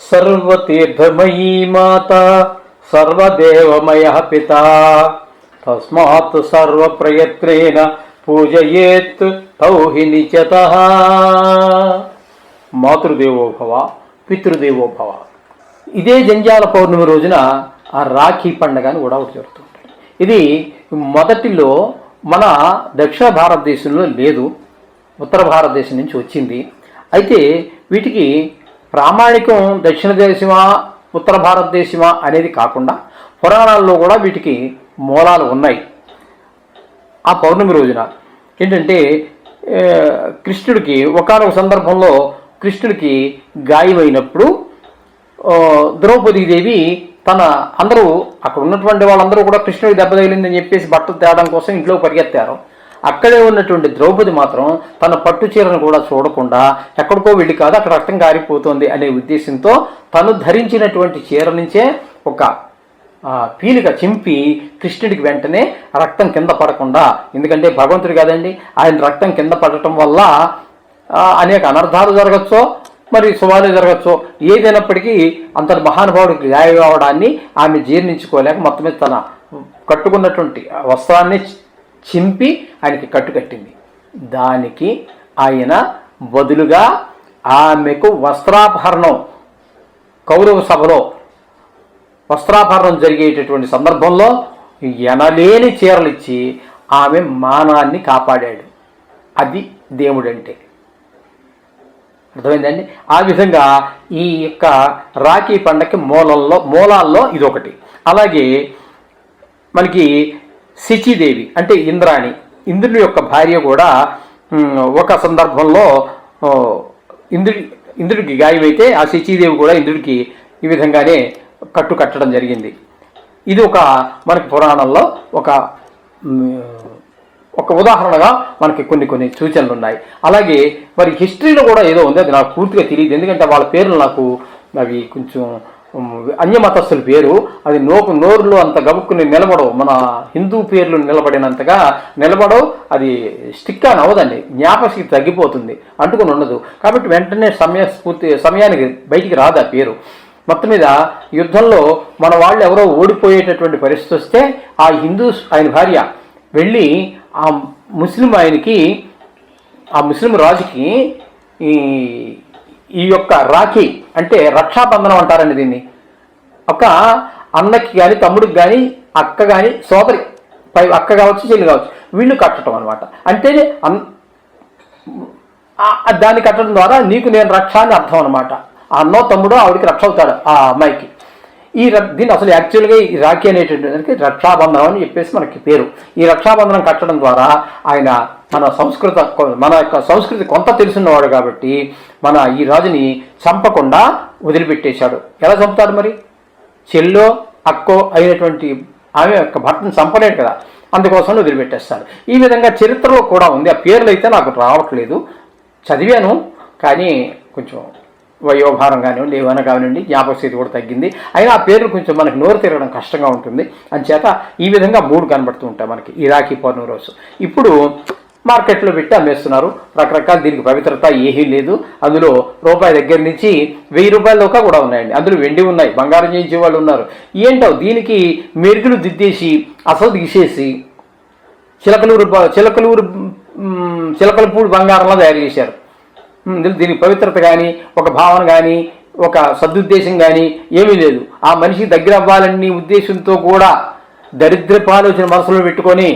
సర్వతీర్థమయీ మాత సర్వదేవమయ పిత తస్మాత్ సర్వప్రయత్నేన పూజయేత్ తౌహి నిత్యతః. మాతృదేవోభవ పితృదేవోభవ. ఇదే జంధ్యాల పౌర్ణమి రోజున ఆ రాఖీ పండుగ అని కూడా ఒకటి జరుగుతుంటుంది. ఇది మొదటిలో మన దక్షిణ భారతదేశంలో లేదు, ఉత్తర భారతదేశం నుంచి వచ్చింది. అయితే వీటికి ప్రామాణికం దక్షిణ దేశమా ఉత్తర భారతదేశమా అనేది కాకుండా పురాణాల్లో కూడా వీటికి మూలాలు ఉన్నాయి. ఆ పౌర్ణమి రోజున ఏంటంటే కృష్ణుడికి ఒకానొక సందర్భంలో కృష్ణుడికి గాయమైనప్పుడు ద్రౌపదీదేవి అందరూ అక్కడ ఉన్నటువంటి వాళ్ళందరూ కూడా కృష్ణుడికి దెబ్బ తగిలిందని చెప్పేసి బట్టలు తేవడం కోసం ఇంట్లో పరిగెత్తారు. అక్కడే ఉన్నటువంటి ద్రౌపది మాత్రం తన పట్టు చీరను కూడా చూడకుండా ఎక్కడికో వెళ్ళి కాదు అక్కడ రక్తం కారిపోతుంది అనే ఉద్దేశంతో తను ధరించినటువంటి చీర నుంచే ఒక పీలిక చింపి కృష్ణుడికి వెంటనే రక్తం కింద పడకుండా, ఎందుకంటే భగవంతుడు కాదండి, ఆయన రక్తం కింద పడటం వల్ల అనేక అనర్థాలు జరగచ్చో మరి శుభాలు జరగచ్చో, ఏదైనప్పటికీ అంతటి మహానుభావుడికి గాయం కావడాన్ని ఆమె జీర్ణించుకోలేక మొత్తం మీద తన కట్టుకున్నటువంటి వస్త్రాన్ని చింపి ఆయనకి కట్టుకట్టింది. దానికి ఆయన బదులుగా ఆమెకు వస్త్రాభరణం, కౌరవ సభలో వస్త్రాభరణం జరిగేటటువంటి సందర్భంలో ఎనలేని చీరలు ఇచ్చి ఆమె మానాన్ని కాపాడాడు. అది దేవుడంటే. అర్థమైందండి? ఆ విధంగా ఈ యొక్క రాఖీ పండగకి మూలాల్లో ఇదొకటి. అలాగే మనకి శచీదేవి అంటే ఇంద్రాణి, ఇంద్రుని యొక్క భార్య కూడా ఒక సందర్భంలో ఇంద్రుడికి గాయమైతే ఆ శచీదేవి కూడా ఇంద్రుడికి ఈ విధంగానే కట్టడం జరిగింది. ఇది మనకి పురాణంలో ఒక ఉదాహరణగా మనకి కొన్ని సూచనలు ఉన్నాయి. అలాగే మరి హిస్టరీలో కూడా ఏదో ఉంది, అది నాకు పూర్తిగా తెలియదు, ఎందుకంటే వాళ్ళ పేర్లు నాకు అవి కొంచెం అన్యమతస్థుల పేరు, అది నోరులో అంత గబుక్కుని నిలబడవు, మన హిందూ పేర్లు నిలబడినంతగా నిలబడవు, అది స్టిక్ అని అవ్వదండి, జ్ఞాపశక్తి తగ్గిపోతుంది, అంటుకుని ఉండదు. కాబట్టి వెంటనే సమయానికి బయటికి రాదు ఆ పేరు. మొత్తం మీద యుద్ధంలో మన వాళ్ళు ఎవరో ఓడిపోయేటటువంటి పరిస్థితి వస్తే ఆ ఆయన భార్య వెళ్ళి ఆ ముస్లిం రాజుకి ఈ యొక్క రాఖీ అంటే రక్షాబంధనం అంటారండి దీన్ని. ఒక అన్నకి కానీ తమ్ముడికి కానీ అక్క కానీ సోదరి, అక్క కావచ్చు చెల్లి కావచ్చు, వీళ్ళు కట్టడం అనమాట. అంటే దాన్ని కట్టడం ద్వారా నీకు నేను రక్ష అని అర్థం అనమాట. ఆ అన్నో తమ్ముడో ఆవిడికి రక్ష అవుతాడు ఆ అమ్మాయికి. దీన్ని అసలు యాక్చువల్గా ఈ రాఖీ అనేటటువంటి రక్షాబంధనం అని చెప్పేసి మనకి పేరు. ఈ రక్షాబంధనం కట్టడం ద్వారా ఆయన మన యొక్క సంస్కృతి కొంత తెలుసున్నవాడు కాబట్టి ఈ రాజుని చంపకుండా వదిలిపెట్టేశాడు. ఎలా చంపుతాడు మరి? చెల్లో అక్కో అయినటువంటి ఆమె యొక్క భర్తను చంపలేడు కదా, అందుకోసం వదిలిపెట్టేస్తాడు. ఈ విధంగా చరిత్రలో కూడా ఉంది. ఆ పేర్లు అయితే నాకు రావట్లేదు, చదివాను కానీ కొంచెం వయోభారం కానివ్వండి ఏమైనా కానివ్వండి జ్ఞాపకశక్తి కూడా తగ్గింది. అయినా ఆ పేర్లు కొంచెం మనకి నోరు తిరగడం కష్టంగా ఉంటుంది. అంచేత ఈ విధంగా 3 కనబడుతూ ఉంటాయి మనకి ఈ రాఖీ పౌర్ణమి రోజు. ఇప్పుడు మార్కెట్లో పెట్టి అమ్మేస్తున్నారు రకరకాల, దీనికి పవిత్రత ఏమీ లేదు. అందులో రూపాయి దగ్గర నుంచి 1000 రూపాయల దాకా కూడా ఉన్నాయండి. అందులో వెండి ఉన్నాయి, బంగారం చేయించే వాళ్ళు ఉన్నారు. ఏంటో దీనికి మెరుగులు దిద్దేసి అసలు తీసేసి చిలకల పూడి బంగారంలో తయారు చేశారు. దీనికి పవిత్రత కానీ ఒక భావన కానీ ఒక సదుద్దేశం కానీ ఏమీ లేదు. ఆ మనిషికి దగ్గర అవ్వాలని ఉద్దేశంతో కూడా దరిద్రపు ఆలోచన మనసులో పెట్టుకొని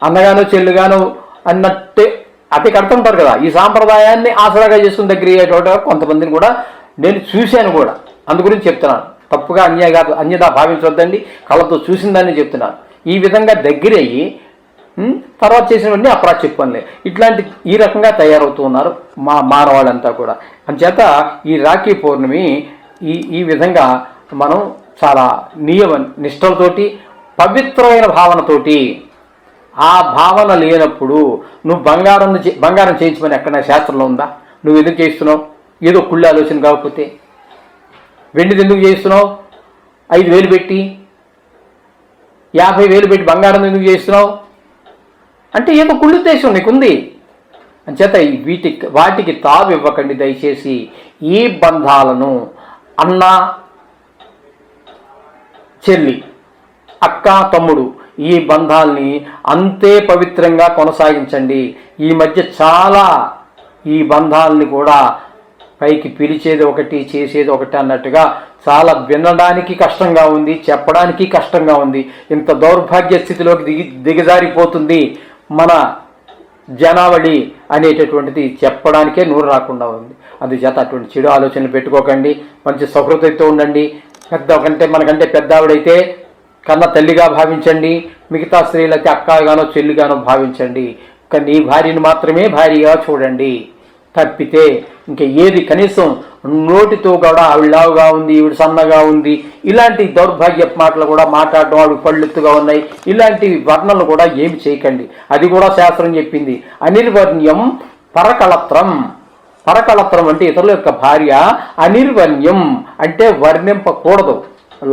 అన్నగానో చెల్లుగానో అన్నట్టే అతి కడుతుంటారు కదా. ఈ సాంప్రదాయాన్ని ఆసరాగా చేసుకుని దగ్గర అయ్యేటోట కొంతమందిని కూడా నేను చూశాను కూడా. అందు గురించి చెప్తున్నాను, తప్పుగా అన్యదా భావించవద్దండి, కళ్ళతో చూసిన దాన్ని చెప్తున్నాను. ఈ విధంగా దగ్గరయ్యి తర్వాత చేసినవన్నీ అప్రాచ్యపనులే, ఈ రకంగా తయారవుతూ ఉన్నారు మానవాళ్ళంతా కూడా. అంచేత ఈ రాఖీ పౌర్ణమి ఈ విధంగా మనం చాలా నిష్టలతోటి పవిత్రమైన భావనతోటి, ఆ భావన లేనప్పుడు నువ్వు బంగారం చేయించమని ఎక్కడైనా శాస్త్రంలో ఉందా? నువ్వు ఎందుకు చేస్తున్నావు? ఏదో కుళ్ళ ఆలోచన కాకపోతే వెండిది ఎందుకు చేస్తున్నావు? 5,000 పెట్టి 50,000 పెట్టి బంగారం ఎందుకు చేస్తున్నావు అంటే ఏదో కుళ్ళుద్దేశం నీకుంది. అంచేత వాటికి తావు ఇవ్వకండి దయచేసి. ఈ బంధాలను అన్న చెల్లి, అక్క తమ్ముడు, ఈ బంధాల్ని అంతే పవిత్రంగా కొనసాగించండి. ఈ మధ్య చాలా ఈ బంధాలని కూడా పైకి పిలిచేది ఒకటి చేసేది ఒకటి అన్నట్టుగా చాలా వినడానికి కష్టంగా ఉంది, చెప్పడానికి కష్టంగా ఉంది. ఇంత దౌర్భాగ్య స్థితిలోకి దిగజారిపోతుంది మన జనావళి అనేటటువంటిది చెప్పడానికే నూరు రాకుండా ఉంది. అందుచేత అటువంటి చెడు ఆలోచనలు పెట్టుకోకండి. మంచి సహృదయతో ఉండండి. మనకంటే పెద్దావిడైతే కన్న తల్లిగా భావించండి. మిగతా స్త్రీలైతే అక్కగానో చెల్లిగానో భావించండి. కానీ నీ భార్యను మాత్రమే భార్యగా చూడండి. తప్పితే ఇంకా ఏది కనీసం నోటితో కూడా ఆవిడ లావుగా ఉంది, ఈవిడ సన్నగా ఉంది, ఇలాంటి దౌర్భాగ్య మాటలు కూడా మాట్లాడడం, ఆవిడ పళ్ళెత్తుగా ఉన్నాయి, ఇలాంటి వర్ణనలు కూడా ఏమి చేయకండి. అది కూడా శాస్త్రం చెప్పింది. అనిర్వర్ణ్యం పరకళత్రం. పరకళత్రం అంటే ఇతరుల యొక్క భార్య. అనిర్వర్ణ్యం అంటే వర్ణింపకూడదు.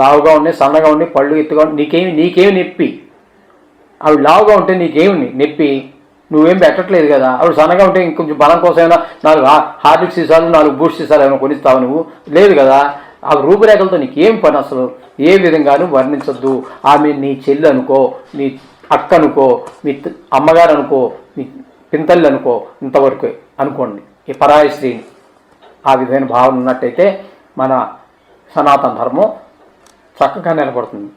లావుగా ఉన్నాయి, సన్నగా ఉన్నాయి, పళ్ళు ఎత్తుగా నీకేమి నొప్పి? ఆవిడ లావుగా ఉంటే నీకేమి నొప్పి? నువ్వేం పెట్టట్లేదు కదా. ఆవిడ సన్నగా ఉంటే ఇంకొంచెం బలం కోసమైనా 4 హార్లిక్స్ సీసాలు 4 బూస్ట్ సీసాలు ఏమైనా కొనిస్తావు నువ్వు? లేదు కదా. ఆ రూపురేఖలతో నీకేం పని అసలు? ఏ విధంగానూ వర్ణించొద్దు. ఆమె నీ చెల్లి అనుకో, నీ అక్క అనుకో, మీ అమ్మగారు అనుకో, మీ పింతల్లి అనుకో, ఇంతవరకు అనుకోండి. ఈ పరాయి స్త్రీని ఆ విధమైన భావన ఉన్నట్టయితే మన సనాతన ధర్మం చక్కగా నిలబడుతుంది.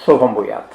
శుభం భూయాత్.